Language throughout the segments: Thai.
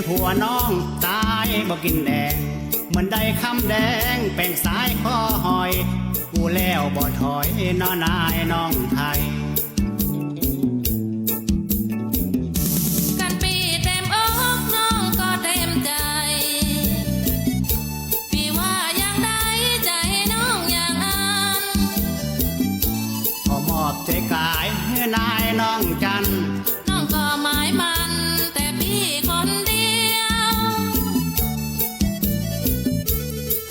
ผัวน้องตายบ่กินแดงเหมือนได้คำแดงแป่งสายคอหอยกูแล้วบ่ถอยน้อนายน้องไทยกันปีเต็มอกน้องก็เต็มใจพี่ว่าอย่างใดใจน้องอย่างนั้นขอมอบใจกายให้นายน้องจันน้องก็หมายมันแต่พี่คนเดียว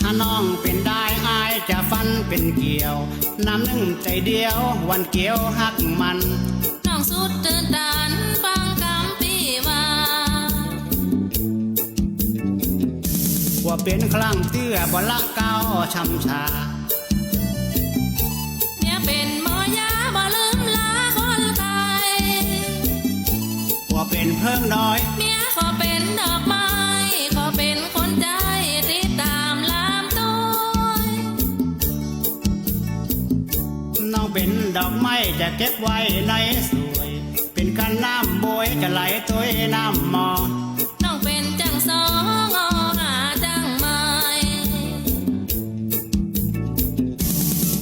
ถ้าน้องเป็นได้อายจะฟันเป็นเกี่ยวน้ำหนึ่งใจเดียววันเกี่ยวหักมันน้องสุดตื่นตันฟังคำพี่ว่าเป็นคลั่งเตื้อบละเก้าช้ำชาเนี่ยเป็นหมอยาบ่ลืมลาคนไทยว่าเป็นเพิ่งน้อยเมียขอเป็นดอกไม้ขอเป็นคนใจติดตามลามตัวน้องเป็นดอกไม้จะเก็บไว้ในสวยเป็นกันน้ำบวยจะไหลตัวน้ำมอน้องเป็นจังสองอหาจังไม้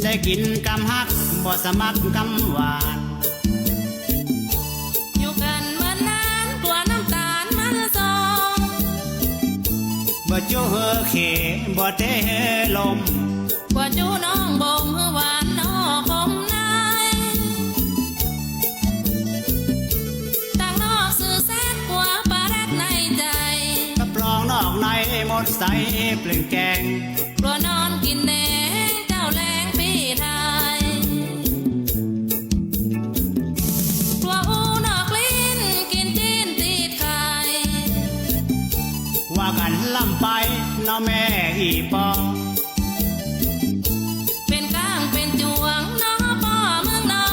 ได้กินกำฮักบ่สมัครกำหวานอยู่กันมานานกลัวน้ำตาลมันซองบ่จูเฮอเขบ่เทลมกว่าจูน้องบ่มหวานนอคมนายต่างนอกสื่อแซดกว่าปลาแรดในใจกับปลองนอกในหมดใสเปลืองแกงกลัวนอนกินแหนงเจ้าแรงพี่ไทยกลัวอูนอกลิ้นกินจีนติดไข่ว่ากันล่ำไปน้อแม่อีปอเป็นก้างเป็นจวงน้อพ่อเมืองนอ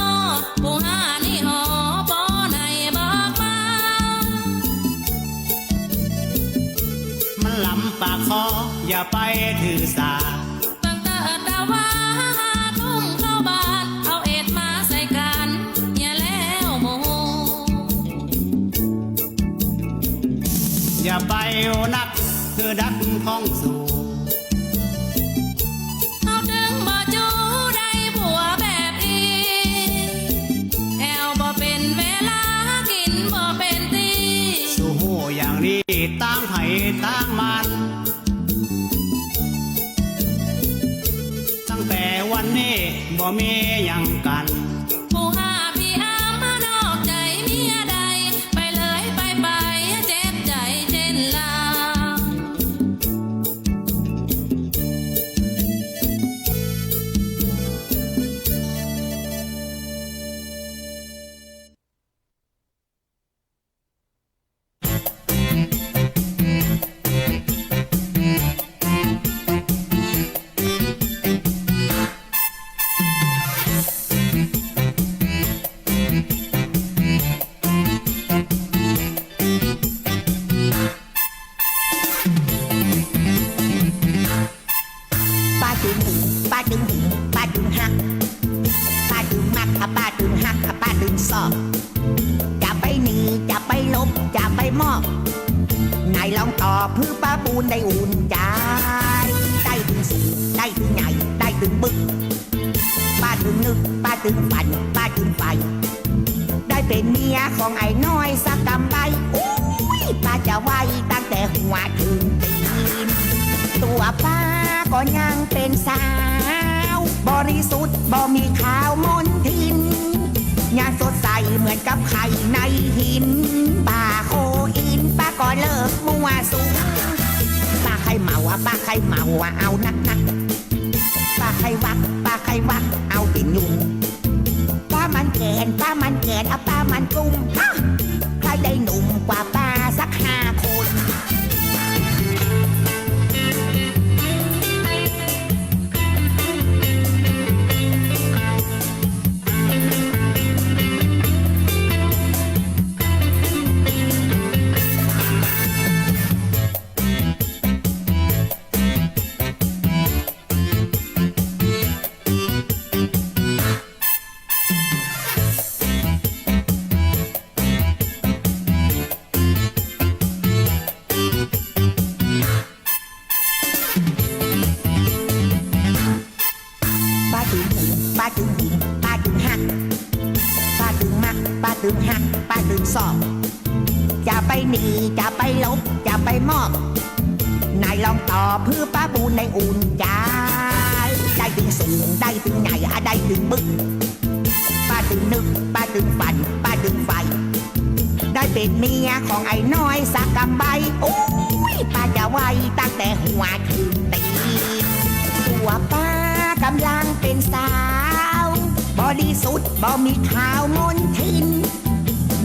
ผู้หานี่หอปอในบอกมามันลำปากคออย่าไปถือสาตั้งแต่ดาว่าทุ่มเข้าบ้านเอาเอ็ดมาใส่กันอย่าแล้วโมโหอย่าไปโอนักคือดักท้องสู่เอาถึงบ่จูได้ผัวแบบอีแอวบ่เป็นเวลากินบ่เป็นตีสู่หูอย่างนี้ตั้งไผ่ตั้งมันตั้งแต่วันนี้บ่มีอย่างกันผู้หาพี่อามมานอกใจเมียใดไปเลยไปเจ็บใจเช่นลาป้าจึงหึงป้าจึงหึงป้าจึงหักป้าจึงมักป้าจึงหักป้าจึงสอบจะไปหนีจะไปลบจะไปมอบนายลองตอบเพื่อป้าปูนได้อุ่นใจได้ถึงสูงได้ถึงใหญ่ได้ถึงบึกป้าจึงนึกป้าจึงฝันป้าจึงไปได้เป็นเมียของไอ้น้อยสักกำใบอุ้ยป้าจะไว้ตั้งแต่หัวถึงตีนตัวป้าก็ยังเป็นสาวบริสุทธิ์บ่มีขาวมนทินยังสดใสเหมือนกับไข่ในหินป้าโคอินป้าก็เลิกมัวสูงป้าใครเมาป้าใครเมาเอานักป้าใครวักเอาติ่งยุงป้ามันแก่นเอาป้ามันกุ้งใครได้หนุ่มกว่าป้าสัก5 คน ป้าตึงหึงป้าตึงหักป้าตึงมักป้าตึงหักป้าตึงสอบจะไปหนีจะไปลบจะไปมอบนายลองตอบเพื่อป้าบูนในอุ่นใจได้ตึงสูงได้ตึงใหญ่ได้ตึงบึกป้าตึงนึกป้าตึงฝันป้าตึงไฟได้เป็นเมียของไอ้น้อยสักกำใบโอ้ยป้าจะไว้ตั้งแต่หัวถึงตีนตัวป้ากำลังเป็นสาวบอดี้สุดบ่มีขาวมนทิน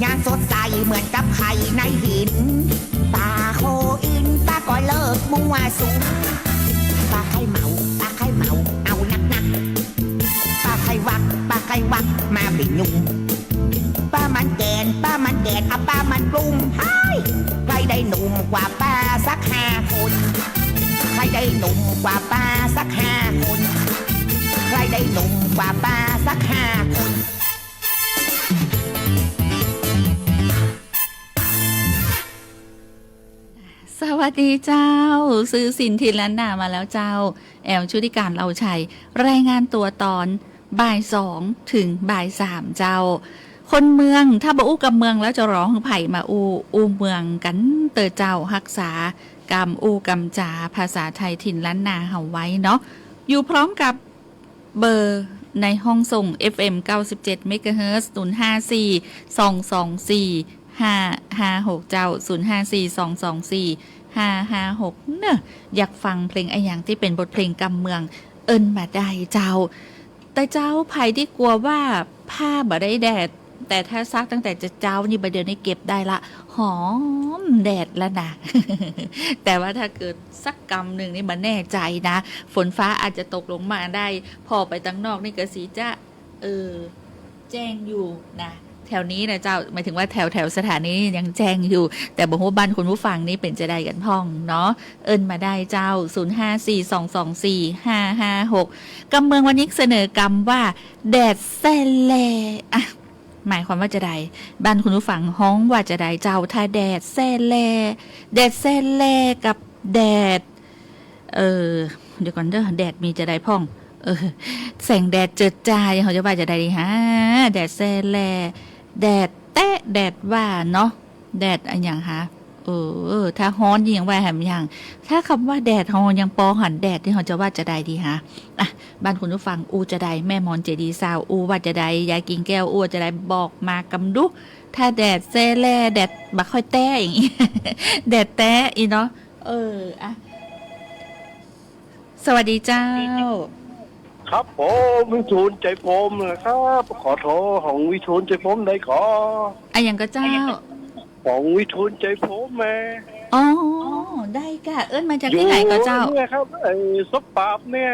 งานสดใสเหมือนกับไข่ในหินป้าโคอินป้าก็เลิกมัวสุมป้าไข่เมาป้าไข่เมาเอานักป้าไข่วักป้าไข่วักมาเป็นหนุ่มป้ามันแกนป้ามันแกนป้ามันกลุ่มเฮ้ยใครได้หนุ่มกว่าป้าสัก5 คนใครได้หนุ่มกว่าป้าสัก5 คนใครได้หนุ่มกว่าป้าสัก5 คนสวัสดีเจ้าซื้อสินทินล้านนามาแล้วเจ้าแอลชุติการเราชัยรายงานตัวตอนบ่าย2 ถึงบ่าย 3เจ้าคนเมืองถ้าบ่อู้กับเมืองแล้วจะร้องไผ่มาอู้เมืองกันเตอเจ้ารักษากรรมกรรมจาภาษาไทยถิ่นล้านนาเฮาไว้เนาะอยู่พร้อมกับเบอร์ในห้องส่ง FM 97 MHz 054 224 556เจ้า054 224 556เนอะอยากฟังเพลงไอ้อย่างที่เป็นบทเพลงกำเมืองเอิ้นมาได้เจ้าแต่เจ้าภัยที่กลัวว่าผ้าบ่ได้แดดแต่ถ้าซักตั้งแต่จะเจ้านี่ประเดี๋ยวนี้เก็บได้ละหอมแดดแล้วนะ แต่ว่าถ้าเกิดสักกำหนึ่งนี่มันแน่ใจนะฝนฟ้าอาจจะตกลงมาได้พอไปตั้งนอกนี่ก็สีจะแจ้งอยู่นะแถวนี้นะเจ้าหมายถึงว่าแถวสถานียังแจ้งอยู่แต่บอกว่าบ้านคุณผู้ฟังนี่เป็นจะได้กันพ่องเนาะเอิ้นมาได้เจ้า0542245556กำเมืองวันนี้เสนอกำว่าแดดแซ่แลอะหมายความว่าจะได้บ้านคุณผู้ฟังฮ้องว่าจะได้เจ้าถ้าแดดแซ่แลแดดแซ่แลกับแดดเดี๋ยวก่อนเด้อแดดมีจะได้พ่องแสงแดดเจิดจ้าเขาจะว่าจะได้ดีฮะแดดแซ่แลแดดแตะแดดว่าเนาะแดดอันอย่างฮะถ้าฮ้อนยิ่งว่าแหมอย่างถ้าคำว่าแดดฮ้อนยังปอหันแดดที่เขาจะว่าจะได้ดีฮะอ่ะบ้านคุณผู้ฟังอูจะได้แม่มอนเจดีสาวอูว่าจะได้ยายกิ่งแก้วอูจะได้บอกมากำดุถ้าแดดแซ่แลแดดบักค่อยแต้อย่างงี้ แดดแต้อีเนาะอ่ะสวัสดีเจ้าครับผมวิทูลใจผมนะครับขอโทษของวิทูลใจผมได้ขออะอย่างก็เจ้าของวิทูลใจผมแม่อ๋อได้ค่ะเอิ้นมาจากที่ไหนก็เจ้าเนี่ยครับศพปราบเนี่ย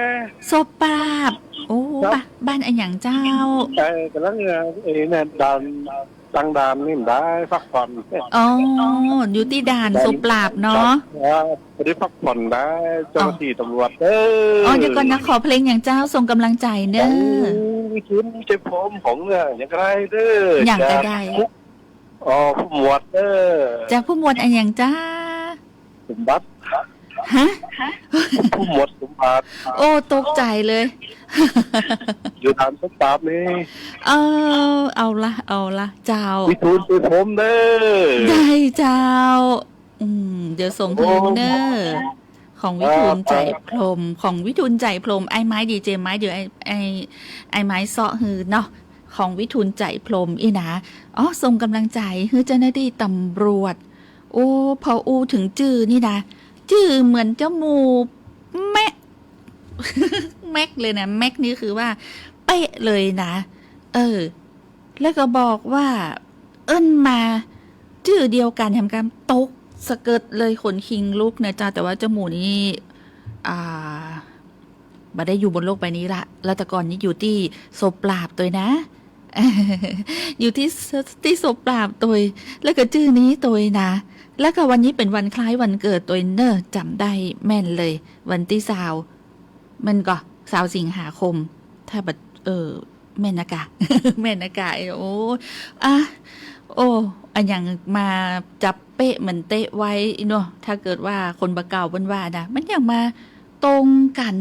ศพปราบโอ้บ้านอะอย่างเจ้ากำลังเนี่ยดังดานนี่ได้พักผ่อนอ๋ออยู่ที่ด่านศพปราบเนาะได้พักผ่อนได้เจ้าหน้าที่ตำรวจเเดี๋ยวก่อนนะขอเพลงอย่างเจ้าส่งกำลังใจเด้อวิทูลใจผมของเนี่ยอย่างไรเด้ออย่างไรได้ผู้หมวดจากผู้หมวดอะอย่างจ้าสมบัติฮะผู้หมวดสมบัติโอ้ตกใจเลยอยู่ตามศพปราบนี่เอาละเจ้าวิทูลใจผมเด้อได้เจ้าเดี๋ยวส่งเพลงเด้อของวิทูลใจพรมของวิทูลใจพรมไอ้ไม้ดีเจไม้เดี๋ยวไอ้ไม้เซาะฮือเนาะของวิทูลใจพรมอีนะส่งกำลังใจให้เจ้าหน้าที่ตำรวจโอ้พออูถึงจื่อนี่นะจื่อเหมือนเจ้าหมูแม็กเลยนะแม็กนี่คือว่าเป๊ะเลยนะแล้วก็บอกว่าเอิ้นมาจื่อเดียวกันทำการตกสะเกิดเลยขนคิงลุกนะจ๊ะแต่ว่าเจ้าหมูนี่บ่ได้อยู่บนโลกใบนี้ละแล้วแต่ก่อนนี้อยู่ที่โซปราบตัวนะ อยู่ที่โซปราบตัวแล้วก็ชื่อนี้ตัวนะแล้วก็วันนี้เป็นวันคล้ายวันเกิดตัวเนอจำได้แม่นเลยวันที่20มันก็20 สิงหาคมถ้าบัดแม่นากะ แม่นากะอันอย่างมาจับเป๊ะเหมือนเตะไว้เนาะถ้าเกิดว่าคนบะเก่าบนว่านะมันอย่างมาตรงกัน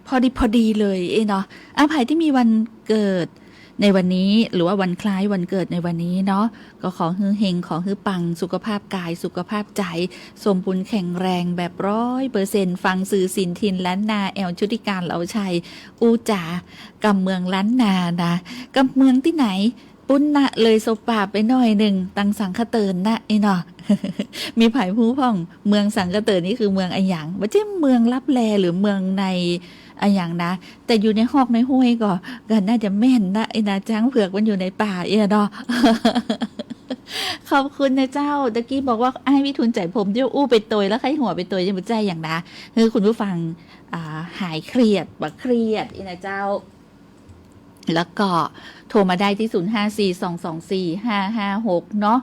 พอดีเลยเนาะอาภัยที่มีวันเกิดในวันนี้หรือว่าวันคล้ายวันเกิดในวันนี้เนาะก็ขอฮือเฮงขอฮือปังสุขภาพกายสุขภาพใจสมบูรณ์แข็งแรงแบบ100%ฟังสื่อสินทินล้านนาแอลชุติการเหลาชัยอูจ๋ากำเมืองล้านนานะกำเมืองที่ไหนปุ้นนะเลยโซป่าไปหน่อยหนึ่งตังสังคเตินนะเนาะ มีไผ่ผู้พ่องเมืองสังคเตินนี่คือเมืองอะหยังไม่ใช่เมืองลับแลหรือเมืองในอะหยังนะแต่อยู่ในหอกในห้วยก็น่าจะแม่นนะนะจ้างเผือกมันอยู่ในป่าเนาะ ขอบคุณนะเจ้าตะกี้บอกว่าไอ้วิทูลใจผมเดี๋ยวอู้ไปตยแล้วใครหัวไปตยยังไม่ใจอย่างนะคือคุณผู้ฟังหายเครียดบ่เครียดนะเจ้าแล้วก็โทรมาได้ที่0542245556เนาะ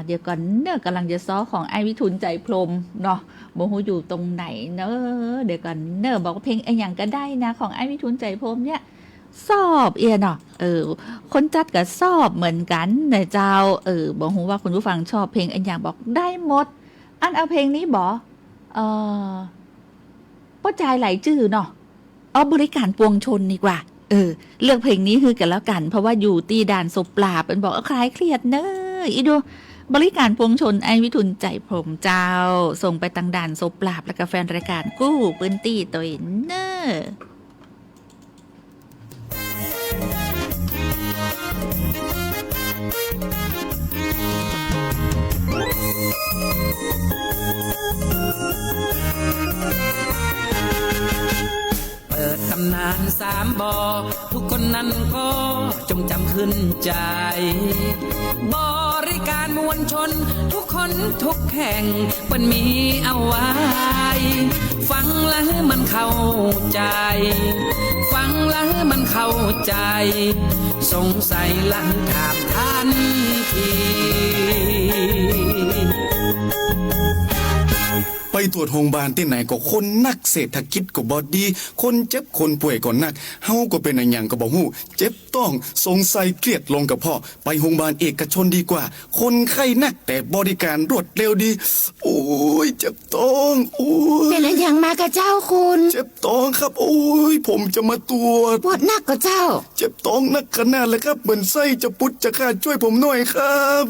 เดี๋ยวก่อนเนอะกำลังจะซ้อของไอ้วิทูลใจพรมเนาะโมโหอยู่ตรงไหนเนอะเดี๋ยวก่อนเนอะบอกว่าเพลงไอ้อย่างก็ได้นะของไอ้วิทูลใจพรมเนี่ยสอบเนาะคนจัดก็สอบเหมือนกันนะเจ้าบอกว่าคุณผู้ฟังชอบเพลงไอ้อย่างบอกได้หมดอันเอาเพลงนี้บอกป้าใจไหลจื้อเนาะเอาบริการปวงชนดีกว่าเลือกเพลงนี้คือกันแล้วกันเพราะว่าอยู่ตีด่านศพปราบเป็นบอกคลายเครียดเนอะอีดูบริการปวงชนไอวิทุนใจผมเจ้าส่งไปตังด่านศพปราบและกาแฟนรายการกู้ปืนตีตัวเนอะเปิดตำนาน3 บ่อทุกคนนั้นก็จงจำขึ้นใจบริการมวลชนทุกคนทุกแห่งมันมีเอาไว้ฟังแล้วมันเข้าใจฟังแล้วมันเข้าใจสงสัยหลังถามทันที ไปตรวจโรงพยาบาลที่ไหนก็คนนักเศรษฐกิจก็บ่ดีคนเจ็บคนป่วยก็นักเฮาก็เป็นอันหยังก็บ่ฮู้เจ็บต้องสงสัยเครียดลงกระเพาะไปโรงพยาบาลเอกชนดีกว่าคนไข้นักแต่บริการรวดเร็วดีโอ้ยเจ็บต้องโอ้ยเป็นอะไรอย่างมากระเจ้าคุณเจ็บต้องครับโอ้ยผมจะมาตรวจปวดหนักกระเจ้าเจ็บต้องนักขนาดเลยครับเหมือนไส้จะปุดจะขาดช่วยผมหน่อยครับ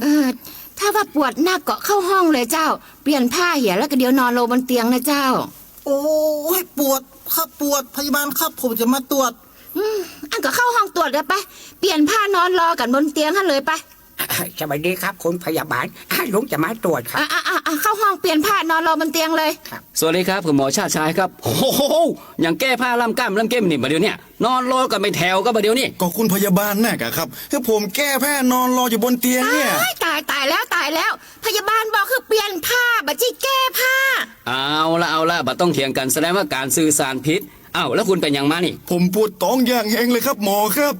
ถ้าว่าปวดหนักก็เข้าห้องเลยเจ้าเปลี่ยนผ้าเหี่ยแล้วก็เดี๋ยวนอนลงบนเตียงนะเจ้าโอ้ยปวดครับปวดพยาบาลครับผมจะมาตรวจอันก็เข้าห้องตรวจเลยไปเปลี่ยนผ้านอนรอกันบนเตียงให้เลยไปสวัสดีครับคุณพยาบาลลุงจะมาตรวจครับเข้าห้องเปลี่ยนผ้านอนรอบนเตียงเลยสวัสดีครับคุณหมอชาติชายครับโอ้โหอย่างแก้ผ้าล่ำกล้ามล่ำเก้มนี่มาเดี๋ยวนี้นอนรอกันไม่แถวก็มาเดี๋ยวนี้ก็คุณพยาบาลน่ะครับถ้าผมแก้ผ้านอนรออยู่บนเตียงเนี่ยตายแล้วพยาบาลบอกคือเปลี่ยนผ้าบัดจี้แก้ผ้าเอาละบัดต้องเถียงกันแสดงว่าการสื่อสารผิดแล้วคุณเป็นอย่างมานี่ผมปวดท้องอย่างแหงเลยครับหมอครับ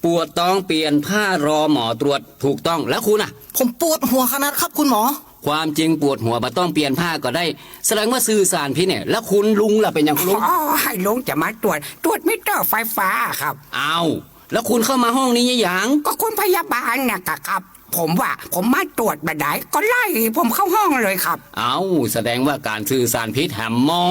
ปวดท้องเปลี่ยนผ้ารอหมอตรวจถูกต้องแล้วคุณผมปวดหัวขนาดครับคุณหมอความจริงปวดหัวมาต้องเปลี่ยนผ้าก็ได้แสดงว่าสื่อสารผิดเนี่ยแล้วคุณลุงล่ะเป็นอย่างคุณลุงให้ลุงจะมาตรวจมิเตอร์ไฟฟ้าครับแล้วคุณเข้ามาห้องนี้ยังก็คุณพยาบาลนะครับผมมาตรวจบัดใดก็ไล่ผมเข้าห้องเลยครับแสดงว่าการสื่อสารผิดแหมหมอ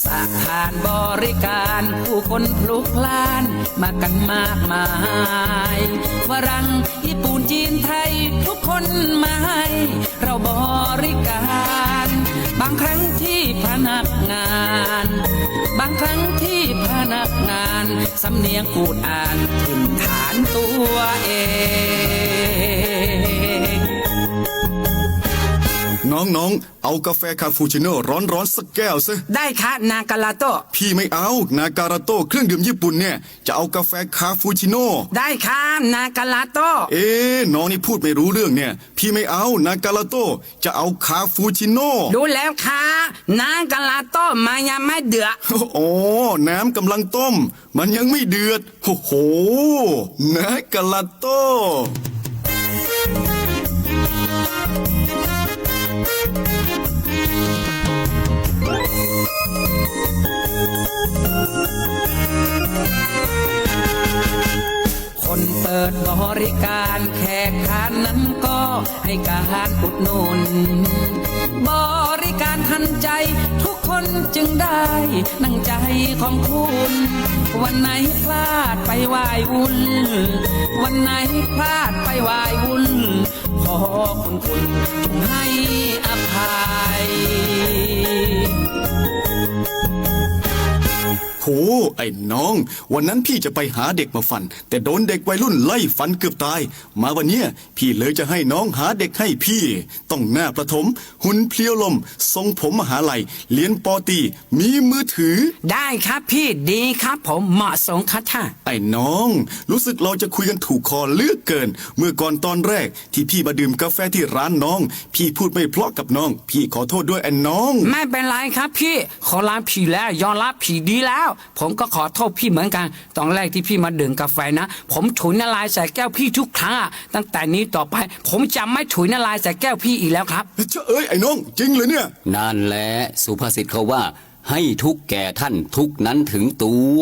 สถานบริการผู้คนพลุกพล่านมากันมากมายฝรั่งญี่ปุ่นจีนไทยทุกคนมาให้เราบริการบางครั้งที่พนักงานบางครั้งที่พนักงานสำเนียงพูดอ่านถิ่นฐานตัวเองน้องๆเอากาแฟคาปูชิโน่ร้อนๆสักแก้วซิได้ค่ะนากาลาโต้พี่ไม่เอานาการาโต้เครื่องดื่มญี่ปุ่นเนี่ยจะเอากาแฟคาปูชิโน่ได้ค่ะนากาลาโต้น้องนี่พูดไม่รู้เรื่องเนี่ยพี่ไม่เอานาการาโต้จะเอาคาปูชิโน่ดูแล้วค่ะนากาลาโต้มันยังไม่เดือดน้ำกำลังต้มมันยังไม่เดือดโอ้โหนากาลาโต้ นเปิดบริการแขกทานนั้นก็ให้การอุดหนุนบริการทันใจทุกคนจึงได้นั่งใจของคุณ วันไหนพลาดไปไหว้วุ่นวันไหนพลาดไปไหว้วุ่นขอคุณจงให้อภัย โหไอ้น้อง วันนั้นพี่จะไปหาเด็กมาฟัน แต่โดนเด็กวัยรุ่นไล่ฟันเกือบตาย มาวันเนี้ยพี่เลยจะให้น้องหาเด็กให้พี่ ต้องหน้าประถม หุ่นเพลียวลม ทรงผมมหาลัยเรียนปอตรีมีมือถือ ได้ครับพี่ดีครับผมเหมาะสมครับท่า ไอ้น้อง รู้สึกเราจะคุยกันถูกคอเลือกเกิน เมื่อก่อนตอนแรกที่พี่มาดื่มกาแฟที่ร้านน้อง พี่พูดไม่เพราะกับน้อง พี่ขอโทษด้วยไอ้น้อง ไม่เป็นไรครับพี่ขอลาผีแล้วยอมรับผีดีแล้ว ผมก็ขอโทษพี่เหมือนกันตอนแรกที่พี่มาดื่มกาแฟนะผมถุยน้ำลายใส่แก้วพี่ทุกครั้งอะตั้งแต่นี้ต่อไป ผมจะไม่ถุยน้ำลายใส่แก้วพี่อีกแล้วครับ เจ้าเอ้ยไอ้น้อง จริงเลยเนี่ย นั่นแหละสุภาษิตเขาว่า ให้ทุกข์แก่ท่านทุกข์นั้นถึงตัว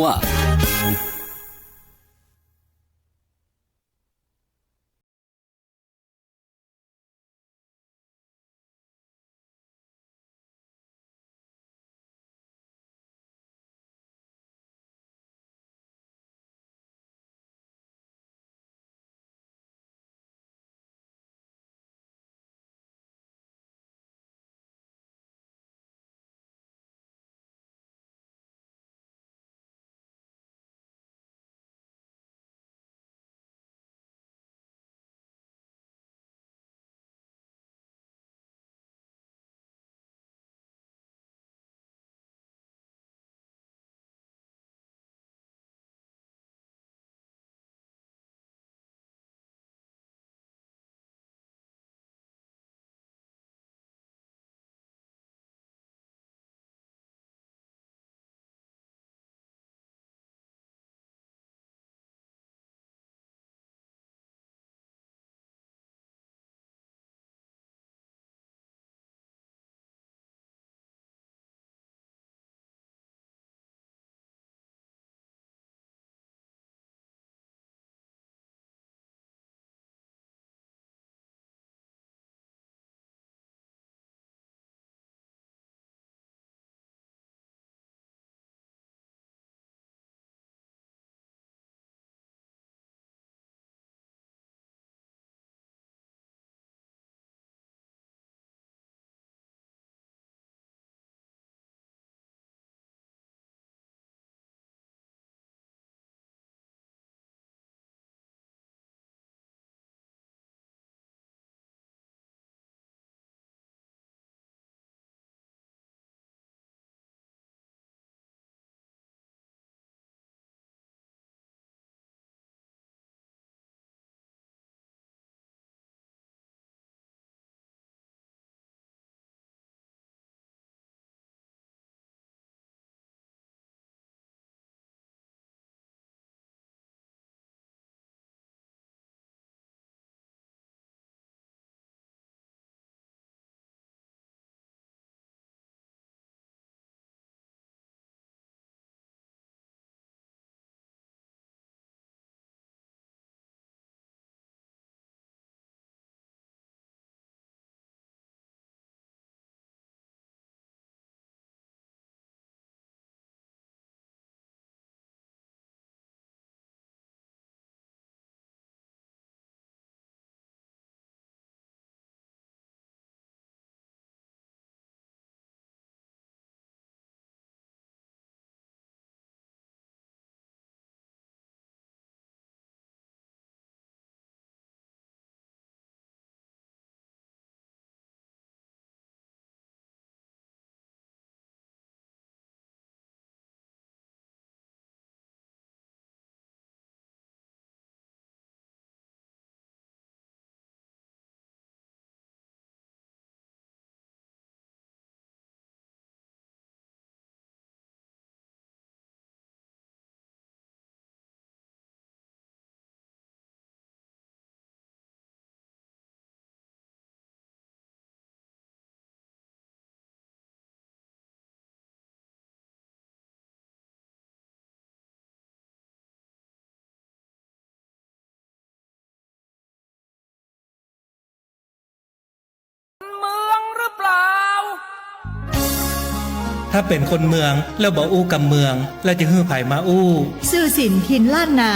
ถ้าเป็นคนเมืองแล้วบ่อู้กับเมืองแล้วจะฮื้อไผมาอู้ ซื่อสินทินล้านนา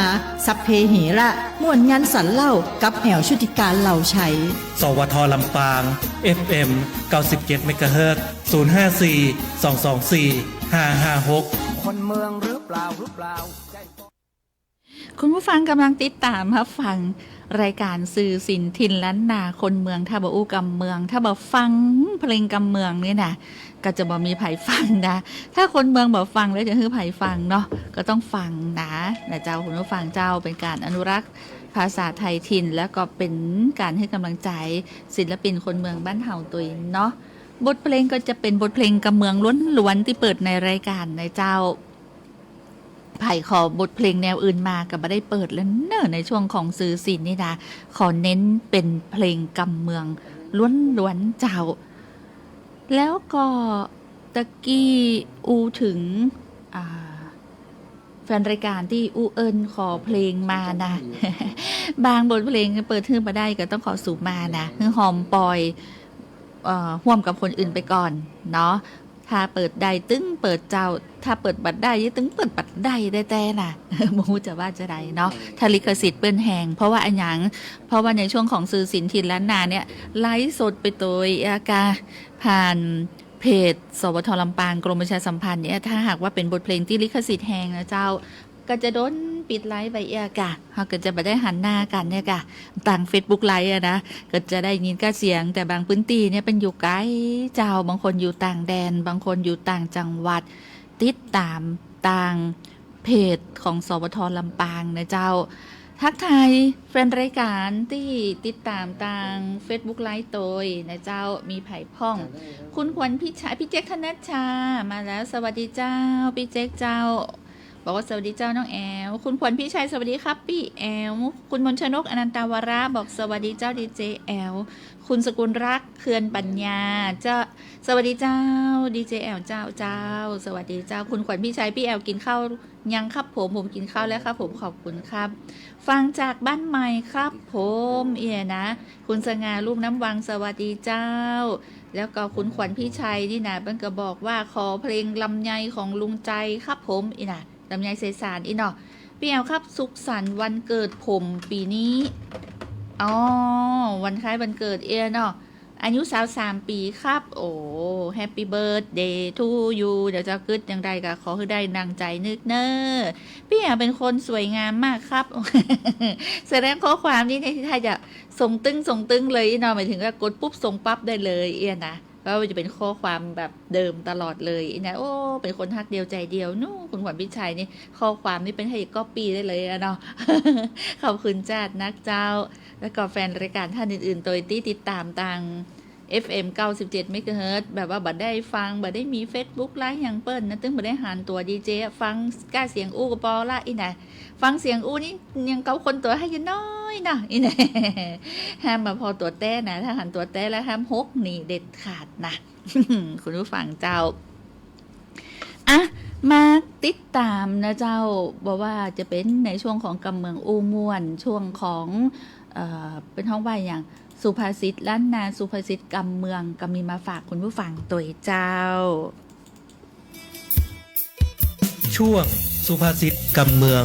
สัพเพเหระม่วนยันสันเล่ากับแหวชุติการเหล่าชัยสวทลำปาง FM 97 เมกะเฮิรตซ์ 054 224 556คนเมืองหรือเปล่าคุณผู้ฟังกำลังติดตามรับฟังรายการสื่อสินทินล้านนาคนเมืองถ้าบ่อู้กำเมืองถ้าบ่ฟังเพลงกำเมืองนี่นะก็จะบ่มีไผฟังนะถ้าคนเมืองบ่ฟังแล้วจะฮื้อไผฟังเนาะก็ต้องฟังนะเจ้าคุณผู้ฟังเจ้าเป็นการอนุรักษ์ภาษาไทยถิ่นแล้วก็เป็นการให้กำลังใจศิลปินคนเมืองบ้านเฮาตัวเองเนาะบทเพลงก็จะเป็นบทเพลงกำเมืองล้วนๆที่เปิดในรายการในเจ้าไผ่ขอบทเพลงแนวอื่นมาก็บ่ได้เปิดแล้วเนอะในช่วงของสื่อสินนี่นะขอเน้นเป็นเพลงกำเมืองล้วนๆเจ้าแล้วก็ตะกี้อูถึงแฟนรายการที่อูเอิญขอเพลงมานะ บางบทเพลงเปิดขึ้นมาได้ก็ต้องขอสูบมานะคือหอมปอยห่วมกับคนอื่นไปก่อนเนาะถ้าเปิดได้ตึ้งเปิดเจ้าถ้าเปิดบัตรได้ตึ้งเปิดบัตรได้แต่น่ะ บ่ฮู้จะว่าจะได้เนาะถ้าลิขสิทธิ์เปิ้นแหงเพราะว่าอันหยังเพราะว่าในช่วงของสื่อสินทินล้านนาเนี่ยไลฟ์สดไปโดยอากาผ่านเพจสวทลำปางกรมประชาสัมพันธ์เนี่ยถ้าหากว่าเป็นบทเพลงที่ลิขสิทธิ์แหงนะเจ้าก็จะโดนปิดไลฟ์ไปเอกะเขาก็จะไม่ได้หันหน้ากันเนี่ยกะต่าง Facebook ไลฟ์นะก็จะได้ยินก็เสียงแต่บางพื้นที่เนี่ยเป็นอยู่ไกลเจ้าบางคนอยู่ต่างแดนบางคนอยู่ต่างจังหวัดติดตามต่างเพจของสวทลำปางนะเจ้าทักทายแฟนรายการที่ติดตามต่าง Facebook ไลฟ์ตัวนะเจ้ามีไผ่พ่องคุณขวัญพี่ชายพี่เจ๊กธนัชชามาแล้วสวัสดีเจ้าพี่เจ๊กเจ้าบอกว่าสวัสดีเจ้าน้องแอลคุณขวัญพี่ชัยสวัสดีครับพี่แอลคุณมนชนกอนันตาวราบอกสวัสดีเจ้าดีเจแอลคุณสกุลรักเขื่อนปัญญาเจ้าสวัสดีเจ้าดีเจแอลเจ้าสวัสดีเจ้าคุณขวัญพี่ชัยพี่แอลกินข้าวยังครับผมกินข้าวแล้วครับผมขอบคุณครับฟังจากบ้านใหม่ครับผมนะคุณสง่ารูปน้ำวังสวัสดีเจ้าแล้วก็คุณขวัญพี่ชัยนี่นะเพิ่นก็บอกว่าขอเพลงลำไยของลุงใจครับผมนะลำไยเสสารเนาะพี่แอลครับสุขสันต์วันเกิดผมปีนี้วันคล้ายวันเกิดเนาะอายุ23 ปีครับโอ้แฮปปี้เบิร์ธเดย์ทูยูเดี๋ยวจะกึดอย่างไรก็ขอให้ได้ดังใจนึกเนอพี่แอลเป็นคนสวยงามมากครับ แสดงข้อความนี้ในที่ไทยจะส่งตึ้งเลยเนาะหมายถึงว่ากดปุ๊บส่งปั๊บได้เลยนะก็จะเป็นข้อความแบบเดิมตลอดเลยนะโอ้เป็นคนฮักเดียวใจเดียวนู่คุณขวัญพิชัยนี่ข้อความนี่เป็นให้ก๊อปปี้ได้เลยเนาะ ขอบคุณจ้านักเจ้าแล้วก็แฟนรายการท่านอื่นๆตัวที่ติดตามทาง FM 97 เมกะเฮิรตซ์แบบว่าบัดได้ฟังบัดได้มี Facebook ไลฟ์อย่างเปิ้ลนะตึ้งบัดได้หันตัวดีเจฟังกล้าเสียงอู้กับปอละนะฟังเสียงอู้นี่ยังเกาคนตัวให้ยันน้อยนะนะห้ามมาพอตัวแต้นะถ้าหันตัวแต้แล้วห้ามฮกนี่เด็ดขาดนะ คุณผู้ฟังเจ้ามาติดตามนะเจ้าบอกว่าจะเป็นในช่วงของกำเมืองอู้ม่วนช่วงของเป็นห้องไหวอย่างสุภาษิตล้านนาสุภาษิตกำเมืองก็มีมาฝากคุณผู้ฟังตัวเจ้าช่วงสุภาษิตกำเมือง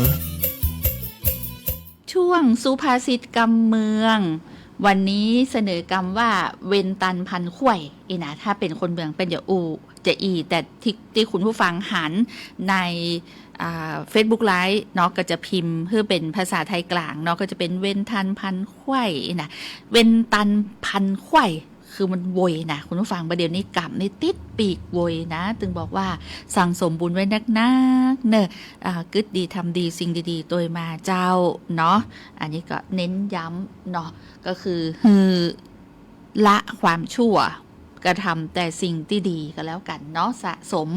ช่วงสุภาษิตกำเมืองวันนี้เสนอกำว่าเวนตันพันข่วยนะถ้าเป็นคนเมืองเป็นจะจะแต่ที่คุณผู้ฟังหันในFacebook Live เนาะก็จะพิมพ์เพื่อเป็นภาษาไทยกลางเนาะก็จะเป็นเวนตันพันข่วยนะเวนตันพันข่วยคือมันโวยนะคุณผู้ฟังประเดี๋ยวนี้กลับในติดปีกโวยนะจึงบอกว่าสั่งสมบุญไว้นักเนอะกึดดีทำดีสิ่งดีๆโดยมาเจ้าเนาะอันนี้ก็เน้นย้ำเนาะก็คือละความชั่วกระทำแต่สิ่งที่ดีก็แล้วกันเนาะสะสม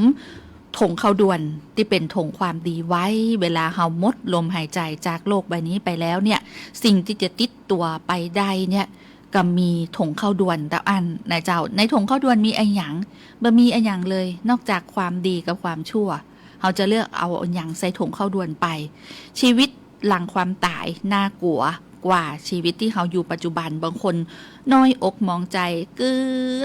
ธงเข้าด่วนที่เป็นธงความดีไว้เวลาเฮาหมดลมหายใจจากโลกใบนี้ไปแล้วเนี่ยสิ่งที่จะติดตัวไปได้เนี่ยก็มีธงเข้าด่วนแต่อันนะเจ้าในธงเข้าด่วนมีอันหยังบ่มีอันหยังเลยนอกจากความดีกับความชั่วเราจะเลือกเอาอันหยังใส่ธงเข้าด่วนไปชีวิตหลังความตายน่ากลัว กว่าชีวิตที่เขาอยู่ปัจจุบันบางคนน้อยอกมองใจกึ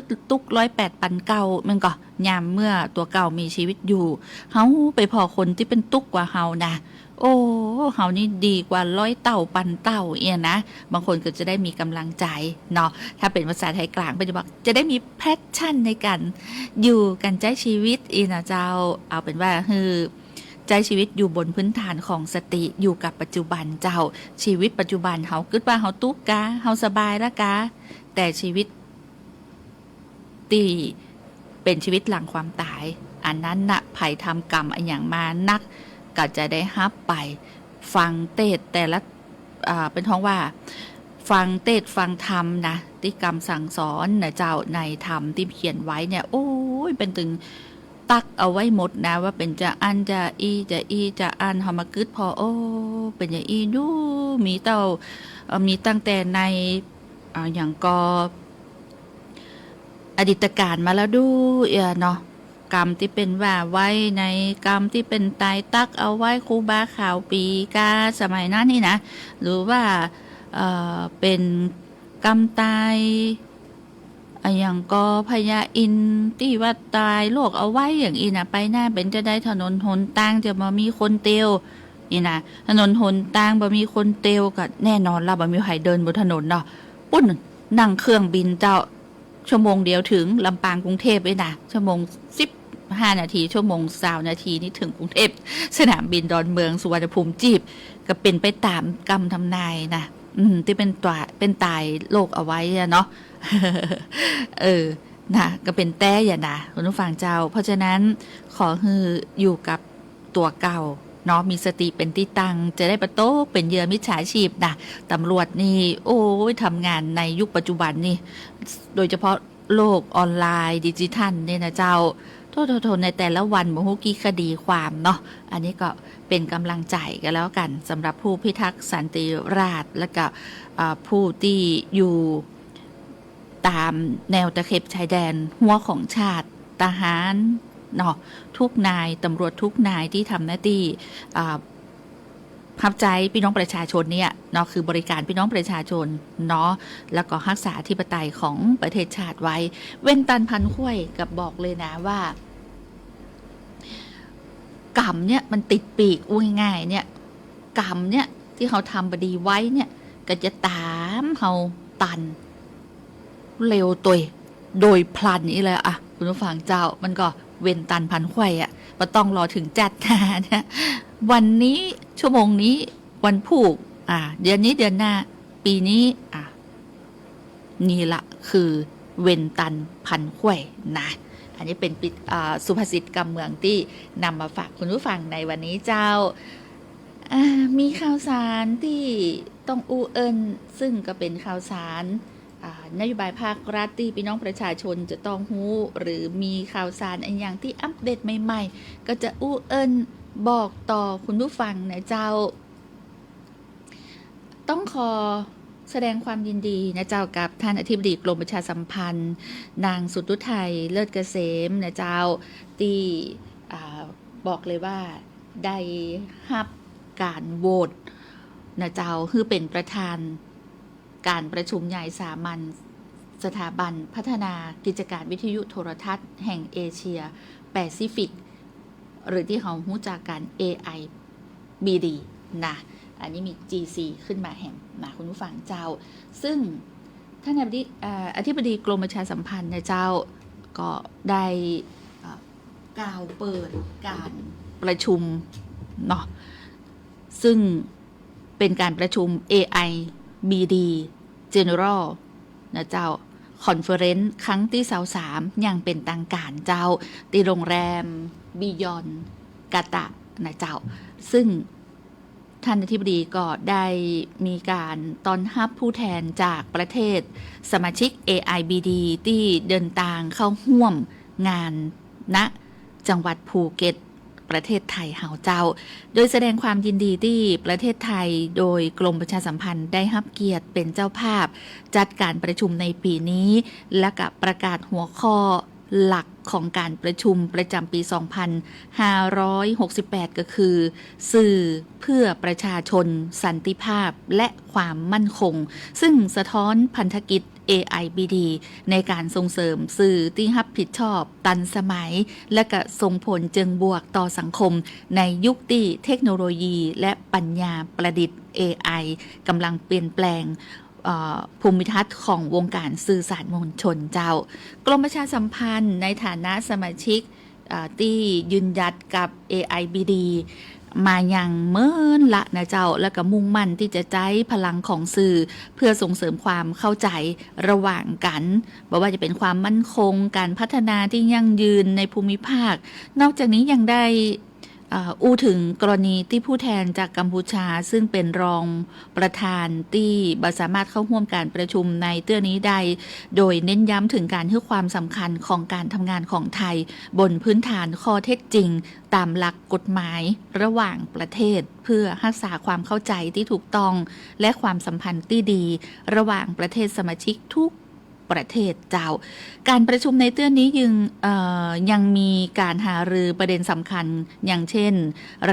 ดตุก108 ปันเก่ามันก็ยามเมื่อตัวเก่ามีชีวิตอยู่เขาไปพอคนที่เป็นตุกกว่าเฮานะโอ้เฮานี่ดีกว่า100 เต่าปันเต่าเอียนะบางคนก็จะได้มีกำลังใจเนาะถ้าเป็นภาษาไทยกลางเป็นจะบอกจะได้มีแพชชั่นในการอยู่กันใช้ชีวิตอีนะเจ้าเอาเป็นว่าคือใจชีวิตอยู่บนพื้นฐานของสติอยู่กับปัจจุบันเจ้าชีวิตปัจจุบันเฮาคิดว่าเฮาตุ๊กกะเฮาสบายละกะแต่ชีวิตตีเป็นชีวิตหลังความตายอันนั้นน่ะไผ่ทำกรรมอันอย่างมานักก็จะได้ฮับไปฟังเทศแต่ละเป็นท้องว่าฟังเทศฟังธรรมนะที่กรรมสั่งสอนนะเจ้าในธรรมที่เขียนไว้เนี่ยโอ้ยเป็นถึงตักเอาไว้หมดนะว่าเป็นจะอันจะอีจะอันเฮามากึดพอโอ้เป็นอย่างอีดูมีเต้ามีตั้งแต่ในอย่างก็อดีตการมาแล้วดูเนาะกรรมที่เป็นว่าไว้ในกรรมที่เป็นตายตักเอาไว้ครูบาข่าวปีกาสมัยนั้นนี่นะหรือว่าเป็นกรรมตายอย่างก็พญาอินที่ว่าตายโลกเอาไว้อย่างอีนะไปหน้าเป็นจะได้ถนนหนทางจะมามีคนเตียวอีนะถนนหนทางบ่มีคนเตียวก็แน่นอนเราบ่มีใครเดินบนถนนเนาะปุ้นนั่งเครื่องบินเจ้าชั่วโมงเดียวถึงลำปางกรุงเทพเลยนะชั่วโมง15 นาทีชั่วโมง20 นาทีนี่ถึงกรุงเทพสนามบินดอนเมืองสุวรรณภูมิจีบก็เป็นไปตามกรรมทำนายนะที่เป็นตายโลกเอาไว้เนาะ นะก็เป็นแต้อย่านะคุณผู้ฟังเจ้าเพราะฉะนั้นขอฮืออยู่กับตัวเก่าเนาะมีสติเป็นที่ตั้งจะได้ประโตเป็นเหยื่อมิจฉาชีพนะตำรวจนี่โอ้ยทำงานในยุคปัจจุบันนี่โดยเฉพาะโลกออนไลน์ดิจิทัลเนี่ยนะเจ้าโทษในแต่ละวันโมโหกี่คดีความเนาะอันนี้ก็เป็นกำลังใจกันแล้วกันสำหรับผู้พิทักษ์สันติราษฎร์และก็ผู้ที่อยู่ตามแนวตะเข็บชายแดนหัวของชาติทหารเนาะทุกนายตำรวจทุกนายที่ทำหน้าที่รับใจพี่น้องประชาชนเนี่ยเนาะคือบริการพี่น้องประชาชนเนาะแล้วก็รักษาอธิปไตยของประเทศชาติไว้เว้นตันพันข้วยกับบอกเลยนะว่ากรรมเนี่ยมันติดปีกอุ้ยง่ายเนี่ยกรรมเนี่ยที่เขาทำบดีไว้เนี่ยก็จะตามเขาตันเร็วตัวโดยพลันนี่เลยอ่ะคุณผู้ฟังเจ้ามันก็เว้นตันพันข้วยอ่ะมาต้องรอถึงจัดงานเนี่ยวันนี้ชั่วโมงนี้วันผูกเดือนนี้เดือนหน้าปีนี้นี่ละคือเว้นตันพันข้วยนะอันนี้เป็นสุภาษิตกำเมืองที่นำมาฝากคุณผู้ฟังในวันนี้เจ้ามีข่าวสารที่ต้องอูเอิญซึ่งก็เป็นข่าวสารนโยบายภาครัฐที่พี่น้องประชาชนจะต้องรู้หรือมีข่าวสารอันอย่างที่อัปเดตใหม่ๆก็จะอูเอิญบอกต่อคุณผู้ฟังนะเจ้าต้องขอแสดงความยินดีนะเจ้ากับท่านอธิบดีกรมประชาสัมพันธ์นางสุทุไทยเลิศเกษมนะเจ้าที่บอกเลยว่าได้รับการโหวตนะเจ้าคือเป็นประธานการประชุมใหญ่สามัญสถาบันพัฒนากิจการวิทยุโทรทัศน์แห่งเอเชียแปซิฟิกหรือที่เขารู้จักกัน AIBD นะอันนี้มี GC ขึ้นมาแห่งนะคุณผู้ฟังเจ้าซึ่งท่านอธิบดีกรมประชาสัมพันธ์นะเจ้าก็ได้กล่าวเปิดการประชุมเนาะซึ่งเป็นการประชุม AIBD General นะเจ้าคอนเฟอเรนซ์ครั้งที่23อย่างเป็นทางการเจ้าที่โรงแรมบิยอนกาตะนะเจ้าซึ่งท่านอธิบดีก็ได้มีการต้อนรับผู้แทนจากประเทศสมาชิก AIBD ที่เดินทางเข้าร่วมงานณจังหวัดภูเก็ตประเทศไทยเฮาเจ้าโดยแสดงความยินดีที่ประเทศไทยโดยกรมประชาสัมพันธ์ได้รับเกียรติเป็นเจ้าภาพจัดการประชุมในปีนี้และกับประกาศหัวข้อ หลักของการประชุมประจำปี 2568 ก็คือ สื่อเพื่อประชาชนสันติภาพและความมั่นคงซึ่งสะท้อนพันธกิจ AIBD ในการส่งเสริมสื่อที่รับผิดชอบตันสมัยและก็ส่งผลเชิงบวกต่อสังคมในยุคที่เทคโนโลยีและปัญญาประดิษฐ์ AI กำลังเปลี่ยนแปลงภูมิทัศน์ของวงการสื่อสารมวลชนเจ้ากรมประชาสัมพันธ์ในฐานะสมาชิกที่ยืนหยัดกับ AIBD มาอย่างเมินละนะเจ้าแล้วก็มุ่งมั่นที่จะใช้พลังของสื่อเพื่อส่งเสริมความเข้าใจระหว่างกันบอกว่าจะเป็นความมั่นคงการพัฒนาที่ยั่งยืนในภูมิภาคนอกจากนี้ยังได้อู้ถึงกรณีที่ผู้แทนจากกัมพูชาซึ่งเป็นรองประธานที่บ่สามารถเข้าร่วมการประชุมในเตื้อนี้ได้โดยเน้นย้ำถึงการให้ความสำคัญของการทำงานของไทยบนพื้นฐานข้อเท็จจริงตามหลักกฎหมายระหว่างประเทศเพื่อรักษาความเข้าใจที่ถูกต้องและความสัมพันธ์ที่ดีระหว่างประเทศสมาชิกทุกประเทศเจ้าการประชุมในเตื้อนนี้ยังมีการหารือประเด็นสำคัญอย่างเช่น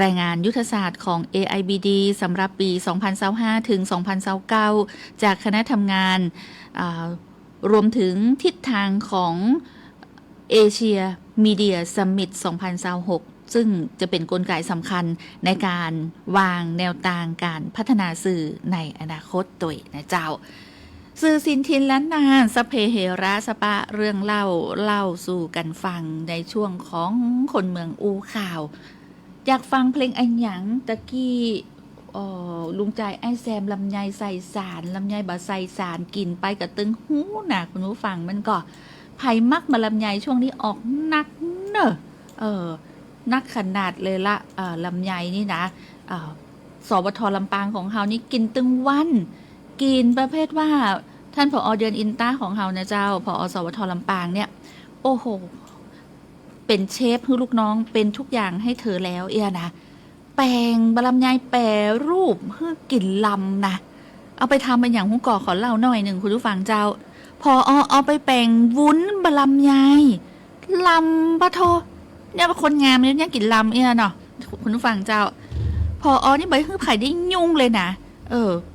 รายงานยุทธศาสตร์ของ AIBD สำหรับปี 2025 ถึง 2029 จากคณะทำงานรวมถึงทิศทางของเอเชียมีเดียซัมมิต 2026 ซึ่งจะเป็นกลไกสำคัญในการวางแนวทางการพัฒนาสื่อในอนาคตตัวนะเจ้าสื่อสินทินล้านนาสเพเหระสปะเรื่องเล่าสู่กันฟังในช่วงของคนเมืองอูข่าวอยากฟังเพลงอันหยังตะกี้ลุงใจไอ้แซมลำไยใส่สารลำไยบะใส่สารกินไปกับตึงหูนะคุณผู้ฟังมันก็ไผ่มักมาลำไยช่วงนี้ออกนักเนอะนักขนาดเลยละลำไยนี่นะสวทลำปางของเฮานี่กินตึงวันกินประเภทว่าท่านผอ.เดือนอินต้าของเฮานะเจ้าผอ.สวทลำปางเนี่ยโอ้โหเป็นเชฟให้ลูกน้องเป็นทุกอย่างให้เธอแล้วนะแปลงบะลำไยแปรรูปเพื่อกินลำนะเอาไปทำเป็นอย่างหุ้งก่อขอเล่าหน่อยหนึ่งคุณผู้ฟังเจ้าพอเอาไปแปลงวุ้นบะลำไยลำปะโทเนี่ยคนงามเนี่ยกินลำเนาะคุณผู้ฟังเจ้าพอนี่ใบฮื้อไผ่ได้ยุ่งเลยนะ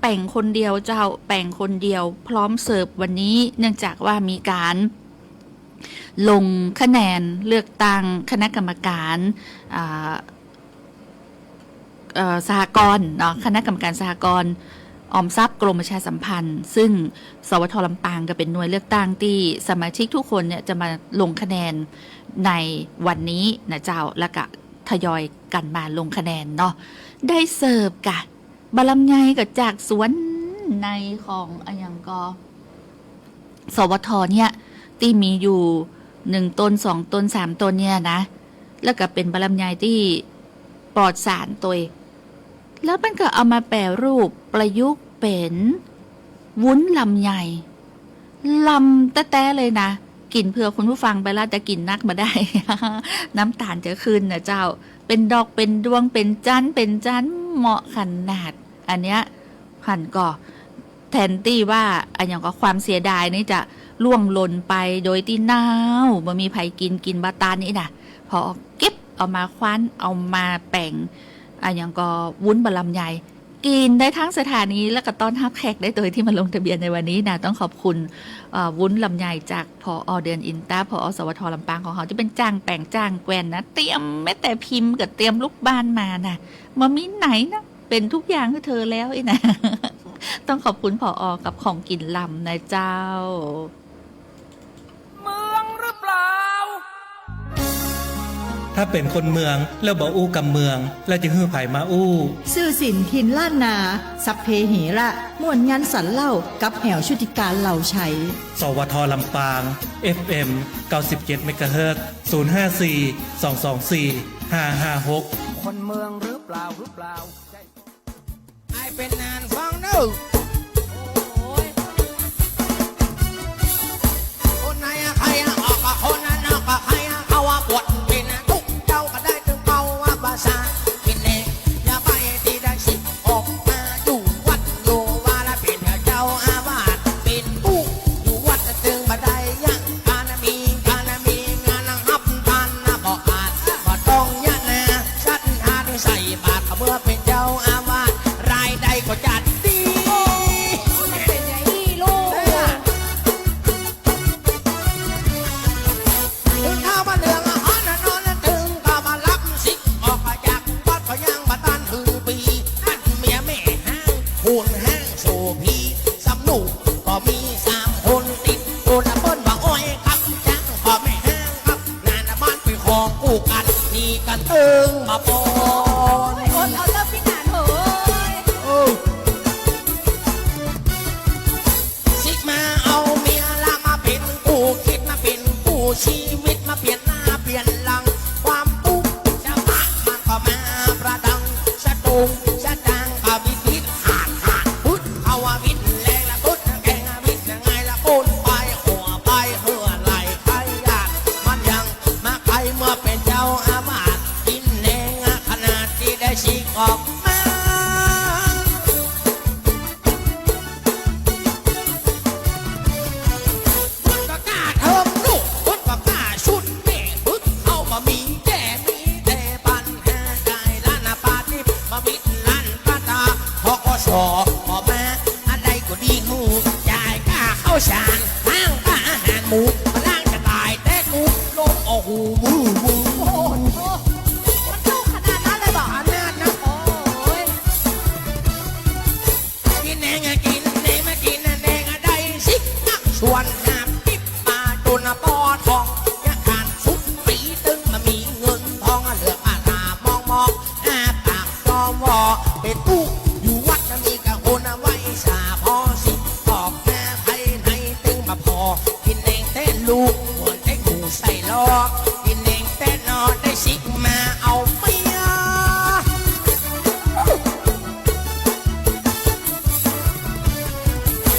แป่งคนเดียวเจ้าแป่งคนเดียวพร้อมเสิร์ฟวันนี้เนื่องจากว่ามีการลงคะแนนเลือกตั้งคณะกรรมการสหกรณ์เนาะคณะกรรมการสหกรณ์ออมทรัพย์กรมประชาสัมพันธ์ซึ่งสวทลำปางก็เป็นหน่วยเลือกตั้งที่สมาชิกทุกคนเนี่ยจะมาลงคะแนนในวันนี้นะเจ้าแล้วก็ทยอยกันมาลงคะแนนเนาะได้เสิร์ฟกะบะลำไยกับจากสวนในของอย่างก็สวทเนี่ยที่มีอยู่1ต้น2ต้น3ต้นเนี่ยนะแล้วก็เป็นบะลำไยที่ปลอดสารตัวแล้วมันก็เอามาแปรรูปประยุกต์เป็นวุ้นลำไยลำแต้ๆเลยนะกินเพื่อคุณผู้ฟังไปแล้วแต่กินนักมาได้ น้ำตาลจะขึ้นนะเจ้าเป็นดอกเป็นดวงเป็นจันเหมาะขนาดอันเนี้ยหันก็แทนที่ว่าอันอย่างก็ความเสียดายนี่จะล่วงหล่นไปโดยที่น้าวบ่มีไผกินบาตานนี่นะพอเก็บเอามาคว้านเอามาแป่งอันอย่างก็วุ้นบะลำไยกินได้ทั้งสถานีแล้วก็ต้อนรับแขกได้โดยที่มาลงทะเบียนในวันนี้นะต้องขอบคุณวุ้นลำไยจากผอ.เดือนอินต้าผอ.สวทลำปางของเขาที่เป็นจ้างแป่งจ้างแกวนนะเตรียมแม้แต่พิมพ์กับเตรียมลูกบ้านมานะมามีไหนนะเป็นทุกอย่างให้เธอแล้วนะต้องขอบคุณผอ.กับของกินลำนะเจ้าเมืองหรือเปล่า ถ้าเป็นคนเมืองแล้วบ่อู้กับเมืองแล้วจะฮื้อไผมาอู้สื่อสินทินล้านนาสัพเพเหระม่วนงานสรรเล่ากับแหวชุติการเหล่าชัยสวทลำปาง FM 97 เมกะเฮิรตซ์ 054 224 556คนเมืองหรือเปล่าไอเป็นนานฟังเด้อคนไหนใครออกกับคนนั้นออกกับใครเขาว่าปวดเป็นทุกเจ้าก็ได้ถึงเป่าว่าภาษาเป็นเองอย่าไปที่ได้สิออกมาอยู่วัดอยู่ว่าละเป็นเจ้าอาวาสเป็นผู้อยู่วัดถึงบัดใดยังการมี พอมาอะไรก็ดีหูจ่ายค่าเข้าชานทางค่าอาหารหมูมาล่างจะตายแต่กูลงโอ้โหวูวูโอ้โหมันเท่าขนาดนั้นเลยบอกขนาดนั้นโอ้ยกินแหงกินแหงมากินแหงได้สิชวนหาปิ๊บมาจนปอทองยาการสุดปีตึงมามีเงินทองเหลืออาตามองมองอาปากจอมวอเป็นตู้อยู่วัดมีกะโอนไว้สาพอสิตอกแม่ไทยในตึงมาพอกินเองเต้นลูกหัวใจกูใส่ล้อกินเองเต้นนอนได้สิมาเอาเมีย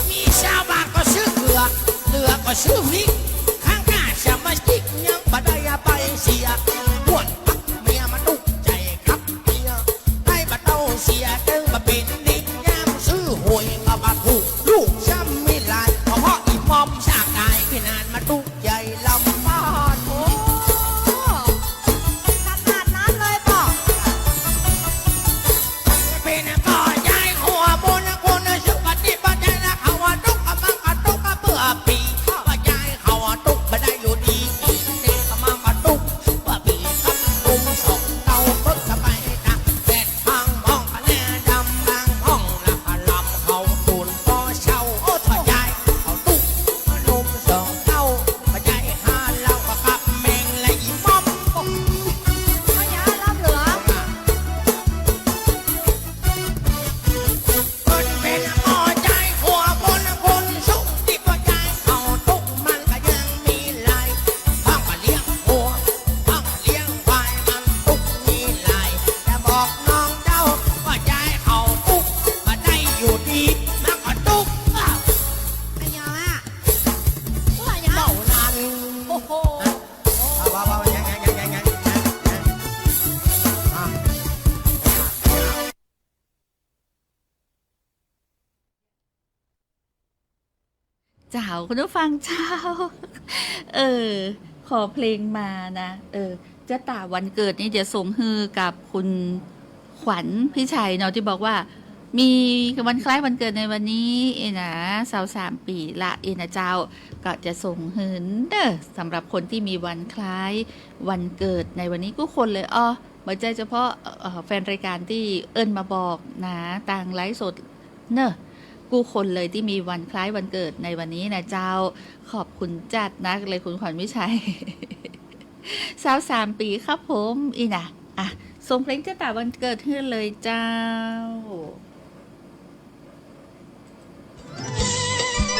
มีชาวบ้านก็ซื้อเกลือก็ซื้อพริกข้างหน้าจะมาจิกยังบ่ได้ไปเสียปวดปักเมียมาดุใจครับเมียได้บ่เต้าเสียตึงมาเป็นนิดยามซื้อหวยก็มาถูกลูกช้ำไม่ลายเพราะอีมอมสากายพี่นานมาดุใหญ่ลำบ้านโอ้ขนาดนั้นเลยบอกเป็นก่อใจหัวบนคนสุปฏิบัติใจละเขาว่าดุกมังกะดุกเบื่อปีว่าใจเขาดุกไม่ได้อยู่ดีอีกเด็กมังกะดุกว่าปีคำกุมสองเต้าเพิ่งจะไปดักแดดพังห้องแน่ดำบางห้องละพลำเขาตูนก็เช่าโอ้ถอยใจเขาดุกนุ่มสองเต้าว่าใจหาเล่าก็กับแมงและอีมอมไม่ยาล้ำเหลือคนเป็นหมอใจหัวบนคนสุขที่พอใจเขาตุกมันก็ยังมีลายห้องก็เลี้ยงหัวห้องก็เลี้ยงควายมันตุกมีลายแต่บอกน้องเจ้าว่าใจเขาตุกมาได้อยู่ดีมันก็ตุกไอ้ยาว่าอย่างเมานันโอ้โหว้าวยังเจ้าคุณผู้ฟังเจ้า ขอเพลงมานะจะตาวันเกิดนี่จะส่งฮือกับคุณขวัญพี่ชัยเนาะที่บอกว่ามีวันคล้ายวันเกิดในวันนี้นะ23 ปีละนะเจ้าก็จะส่งฮืนเด้อสำหรับคนที่มีวันคล้ายวันเกิดในวันนี้ทุกคนเลยไม่ใช่เฉพาะแฟนรายการที่เอิ้นมาบอกนะต่างไลฟ์สดเนอะกูคนเลยที่มีวันคล้ายวันเกิดในวันนี้นะเจ้าขอบคุณจัดนักเลยคุณขวัญวิชัย 23 ปีครับผมนะส่งเพลงจะตาวันเกิดให้เลยเจ้า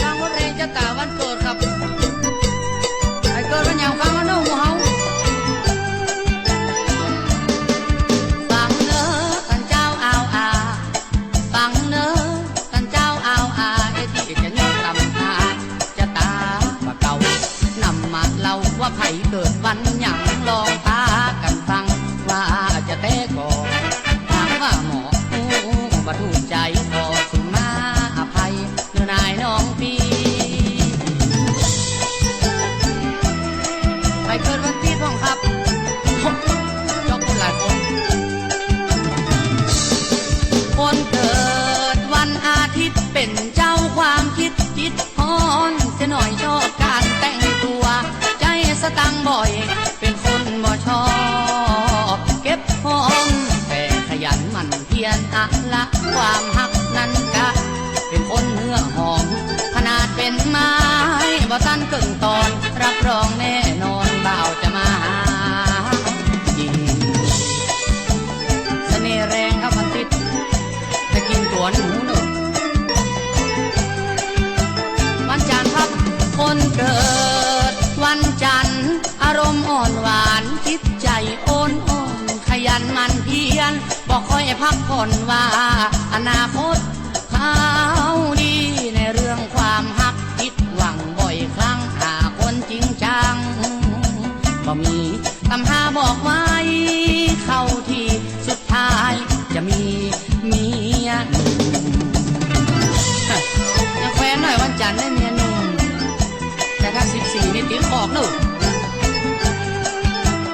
ฟังเพลงจะตาวันเกิดครับไอ้เกิดวันอย่างฟังกันน้องเฮาฟังเนอกันเจ้าเอาฟังเนอกันเจ้าเอาไอ้ที่จะนึกตำตาจะตาว่าเก่านำมาเล่าว่าไผเกิดวันอย่างลองตากันฟังว่าจะเตะก่อนถามว่าหมอว่าถูกใจพอถึงมาอภัยเนื้อนายน้องพี่ไปเกิดวันที่พ่องครับยกคนหลายคนคนเกิดวันอาทิตย์เป็นเจ้าความคิดจิตฮอนเสียหน่อยชอบการแต่งตัวใจสตังบ่อยเป็นคนบ่ชอบเก็บหอมแต่ขยันหมั่นเพียรละความหักนั้นกะเป็นคนเนื้อหอมขนาดเป็นไม้บ่ตันเกินตอนรับรองแน่นอนบ่าวจะมาหาจริงเสน่ห์แรงครับมันติดจะกินตัวหนูหนึ่งวันจันทร์ครับคนเกิดวันจันทร์อารมณ์อ่อนหวานจิตใจโอนอ่อนขยันหมั่นเพียรบอกค่อยพักผ่อนว่าอนาคตเขาดีในเรื่องความหักคิดหวังบ่อยครั้งหาคนจริงจังบ่มีตำหาบอกไว้เข้าที่สุดท้ายจะมีเมียหนุ่มจะแควนหน่อยวันจันทร์ได้เมียหนุ่มแต่ถ้า14นี่ติ๊กออกหนู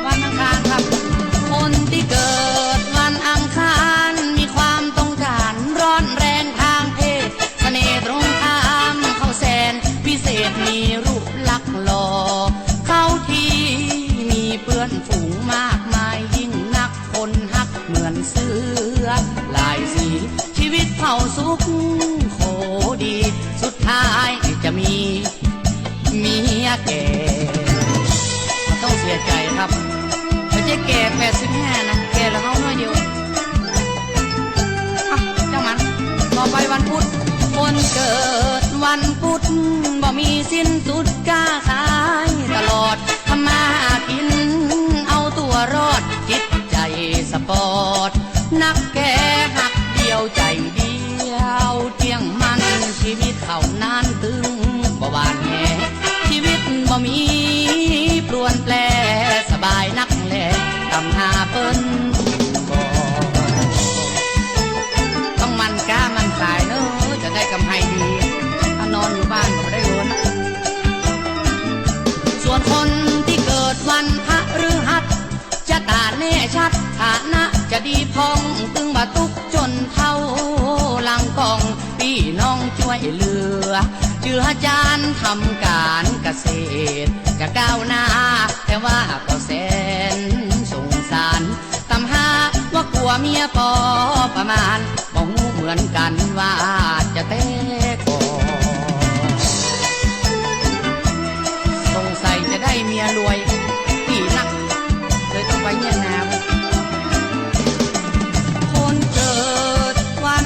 วันอังคารครับคนที่เกิดวันอังคารมีความต้องการร้อน าสุขโคดีสุดท้ายจะมีเมียแก่ต้องเสียใจครับไม่ใช่แก่85นะแก่แล้วเขาน้อยเดียวเจ้ามันต่อไปวันพุธคนเกิดวันพุธบ่มีสิ้นสุดกล้าขายตลอดทำมาหากินเอาตัวรอดจิตใจสปอร์ตนักแก่หักเดียวใจเดียวเที่ยงมันชีวิตเขานานตึงบ่หวานแหชีวิตบ่มีปลวนแปลสบายนักแลตำหาเปิ้นบ่ต้องมันกล้ามันขายเนอะจะได้กำไรดีถ้านอนอยู่บ้านก็ไม่ได้โดนส่วนคนที่เกิดวันพฤหัสจะตาแน่ชัดฐานะจะดีพองตึงบาตุกจนเท่าลังกองพี่น้องช่วยเหลือเจือจานทำการเกษตรจะก้าวหน้าแต่ว่าก็แสนสงสารตำหาว่ากลัวเมียพอประมาณบ่ฮู้เหมือนกันว่าจะเตะก่อนสงสัยจะได้เมียรวยพี่นักเลยต้องไปเงียบน้ำคนเกิดวัน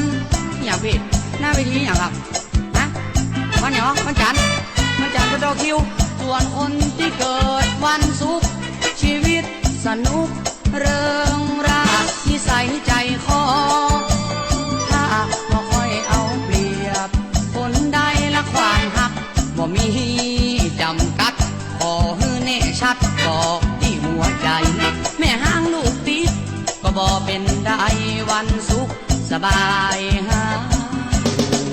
อย่างพี่หน้าเวทีอย่างครับนะวันหยอวันจันทร์ก็ดอคิวส่วนคนที่เกิดวันศุกร์ชีวิตสนุกเริงรานิสัยใจคอถ้าบ่ค่อยเอาเปรียบคนใดละความหักบ่มีจำกัดขอฮือเน่ชัดบอกที่หัวใจแม่ห้างลูกติดก็บ่เป็นได้วันสุขสบายหา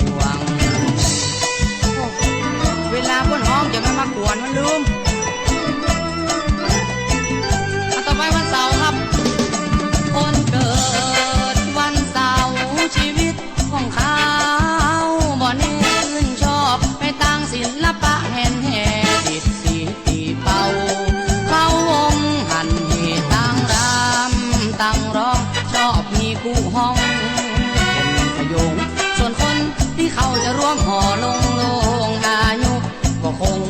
ห่วงเวลาบนห้องจะไม่มากวนมันลืมต่อไปวันเสาร์ครับคนเกิดวันเสาร์ชีวิตของเขาบ่เน้นชอบไปตั้งศิลปะแห่นแห่ติดสีตีเป่าเข้าวงหันเหตั้งรำตั้งร้องชอบมีคู่ห้องเป็นขยงส่วนคนที่เขาจะร่วมห่อลงอายุก็คง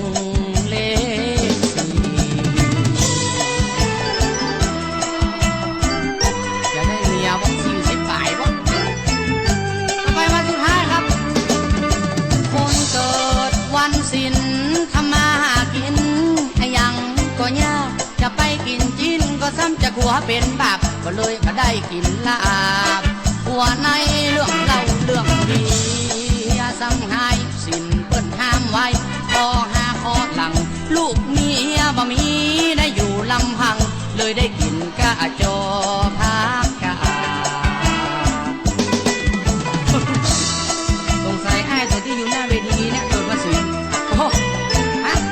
เลขจะได้เมียบอก40ฝ่ายบ่ต่อไปวันสุดท้ายครับคนเกิดวันศิลทำมาหากินยังก็ยากจะไปกินจีนก็ซ้ำจะกลัวเป็นบาปก็เลยก็ได้กินลาบหัวในเรื่องเล่าเรื่องดีซ้ำหายสินเปิ้นห้ามไว้พอหาคอหลังลูกเมียบ่มีได้อยู่ลำพังเลยได้กินกะจอพักกะสงสัยไอ้ตัวที่อยู่หน้าเวทีเนี่ยเกิดวันศุกร์โอ้โห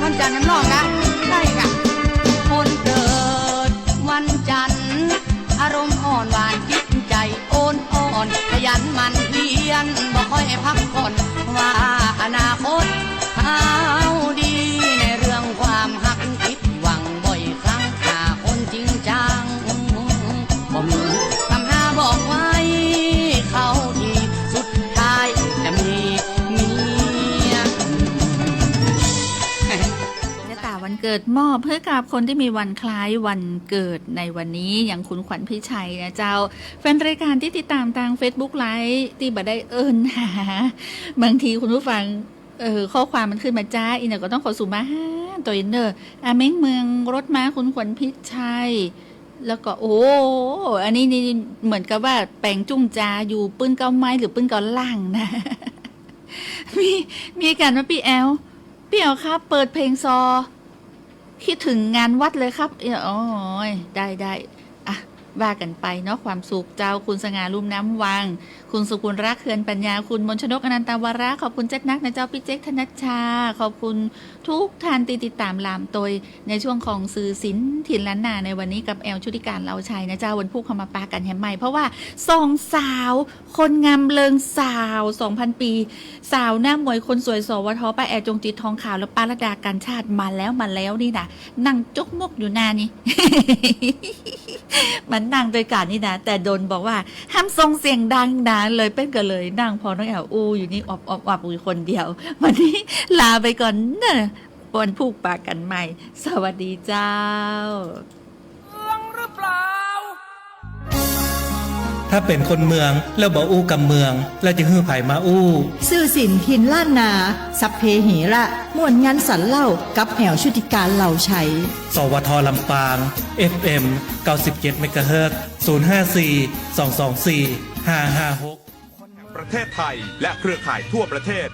วันจันทร์น้ำร้องกะได้กะคนเกิดวันจันทร์อารมณ์อ่อนหวานจิตใจโอนอ่อนขยันมันเพียรบ่ค่อยพักผ่อนว่าอนาคตเอาดีในเรื่องความหักคิดหวังบ่อยครั้งหาคนจริงจังบ่มีทำหาบอกไว้เขาทีสุดท้ายจะมีเมียวันเกิดมอบเพื่อกับคนที่มีวันคล้ายวันเกิดในวันนี้อย่างคุณขวัญพิชัยนะเจ้าแฟนรายการที่ติดตามทาง Facebook ไลฟ์ที่บ่ได้เอิ้นหาบางทีคุณผู้ฟังข้อความมันขึ้นมาจ้าอินเนอร์ก็ต้องขอสู่มาตัวอินเนอร์อาเม้งเมืองรถม้าคุณขวัญพิชัยแล้วก็โอ้อันนี้นี่เหมือนกับว่าแปลงจุ้งจาอยู่ปื้นเก้าไม้หรือปื้นเก้าล่างนะมีการว่าพี่แอลครับเปิดเพลงซอคิดถึงงานวัดเลยครับโอ้ยได้อ่ะว่ากันไปเนาะความสุขเจ้าคุณสง่าลุ่มน้ำวังคุณสุกุลรักเขื่อนปัญญาคุณมนชนกอนันตาวาระขอบคุณเจ๊กนักนะเจ้าพี่เจ๊กธนัชชาขอบคุณทุกท่านติดตามลามตัวในช่วงของสื่อศิลป์ถิ่นล้านนาในวันนี้กับแอลชุติการเราชัยนะเจ้าวันพุธเข้ามาปากันแหมใหม่เพราะว่าสองสาวคนงามเลิงสาว 2,000 ปีสาวหน้ามวยคนสวยสวทป้าแอลจงจิตทองขาวและป้าระดาการชาติมาแล้วนี่นะนั่งจกมกอยู่หน้านี่ มันนั่งโดยการนี่นะแต่โดนบอกว่าห้ามส่งเสียงดังนะ การเลยเป็นกันเลยนั่งพอน้องแอลอูอยู่นี่อบอยู่คนเดียว วันนี้ลาไปก่อนนะวันพูกปากกันใหม่ สวัสดีเจ้า ถ้าเป็นคนเมืองแล้วบ่อู้กับเมือง แล้วจะฮื้อไผมาอู้ สื่อสินทินล้านนาสัพเพเหระม่วนงานสรรเล่ากับแอวชุติการเหล่าชัย สวทลำปาง FM 97 เมกะเฮิรตซ์054 224 556 ประเทศไทยและเครือข่ายทั่วประเทศ